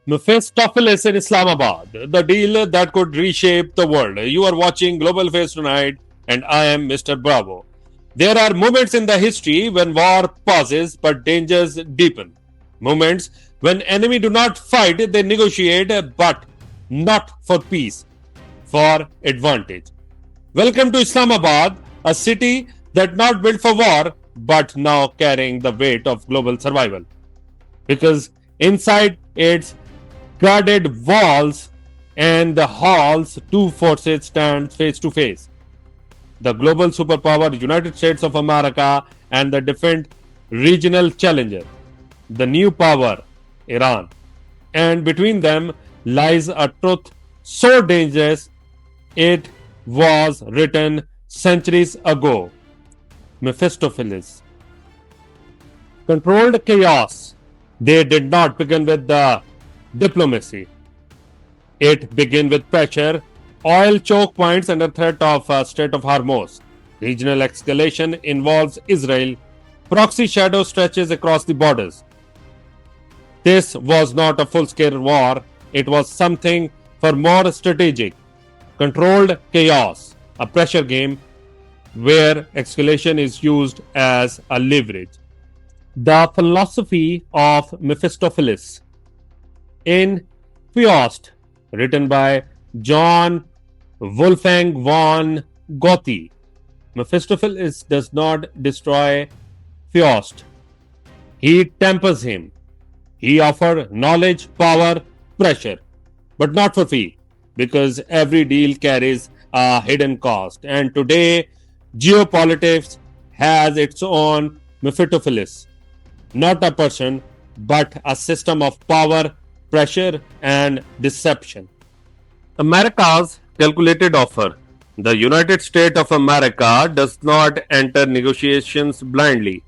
Mephistopheles in Islamabad, the deal that could reshape the world. You are watching Global Face tonight, and I am Mr. Bravo. There are moments in the history when war pauses but dangers deepen. Moments when enemy do not fight, they negotiate, but not for peace, for advantage. Welcome to Islamabad, a city that not built for war, but now carrying the weight of global survival. Because inside its guarded walls and the halls, two forces stand face to face. The global superpower United States of America and the different regional challenger, the new power Iran. And between them lies a truth so dangerous it was written centuries ago. Mephistopheles controlled chaos. They did not begin with the diplomacy. It began with pressure, oil choke points under threat of Strait of Hormuz. Regional escalation involves Israel. Proxy shadow stretches across the borders. This was not a full-scale war. It was something far more strategic. Controlled chaos, a pressure game where escalation is used as a leverage. The philosophy of Mephistopheles in Faust, written by John Wolfgang von Goethe. Mephistopheles does not destroy Faust. He tempers him. He offers knowledge, power, pressure, but not for free, because every deal carries a hidden cost. And today, geopolitics has its own Mephistopheles, not a person, but a system of power, pressure, and deception. America's calculated offer. The United States of America does not enter negotiations blindly.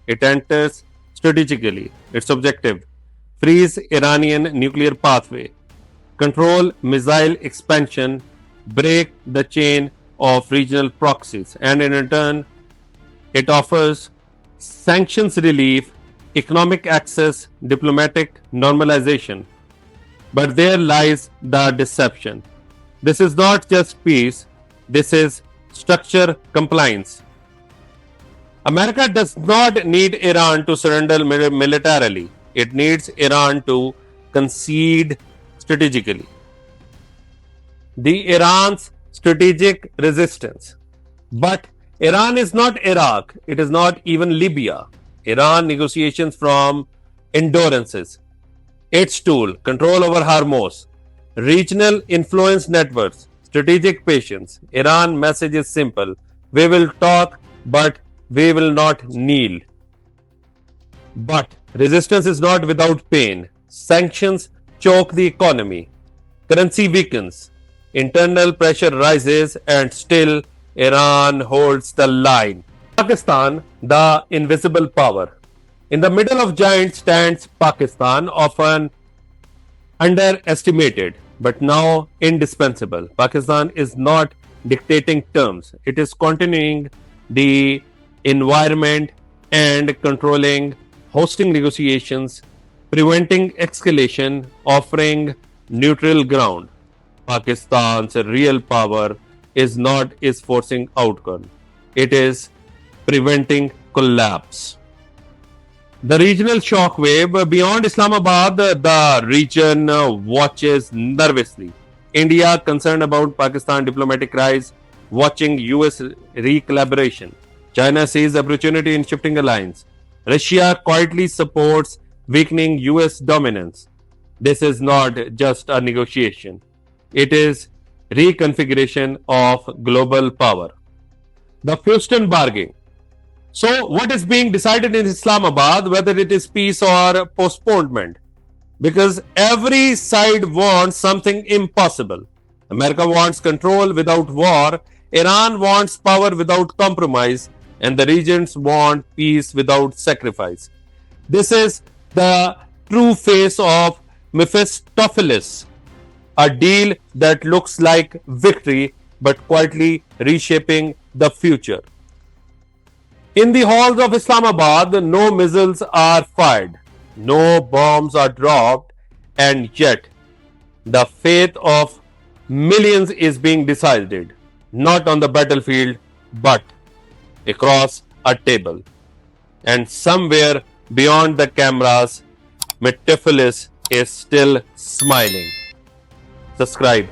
It enters strategically. Its objective: freeze Iranian nuclear pathway, control missile expansion, break the chain of regional proxies, and in return, it offers sanctions relief, economic access, diplomatic normalization. But there lies the deception. This is not just peace, this is structure compliance. America does not need Iran to surrender militarily. It needs Iran to concede strategically. The Iran's strategic resistance. But Iran is not Iraq. It is not even Libya. Iran negotiations from endurances. Its tool, control over Hormuz, regional influence networks, strategic patience. Iran message is simple. We will talk, but we will not kneel. But resistance is not without pain. Sanctions choke the economy. Currency weakens. Internal pressure rises, and still Iran holds the line. Pakistan, the invisible power. In the middle of giants stands Pakistan, often underestimated but now indispensable. Pakistan is not dictating terms, it is continuing the environment and controlling, hosting negotiations, preventing escalation, offering neutral ground. Pakistan's real power is not is forcing outcome, it is preventing collapse. The regional shockwave beyond Islamabad, the region watches nervously. India concerned about Pakistan diplomatic rise, watching US re-collaboration. China sees opportunity in shifting alliance. Russia quietly supports weakening US dominance. This is not just a negotiation. It is reconfiguration of global power. The Houston bargain. So, what is being decided in Islamabad, whether it is peace or postponement? Because every side wants something impossible. America wants control without war, Iran wants power without compromise, and the regions want peace without sacrifice. This is the true face of Mephistopheles, a deal that looks like victory but quietly reshaping the future. In the halls of Islamabad, no missiles are fired, no bombs are dropped, And yet, the fate of millions is being decided not on the battlefield but across a table. And somewhere beyond the cameras, Metephilis is still smiling. Subscribe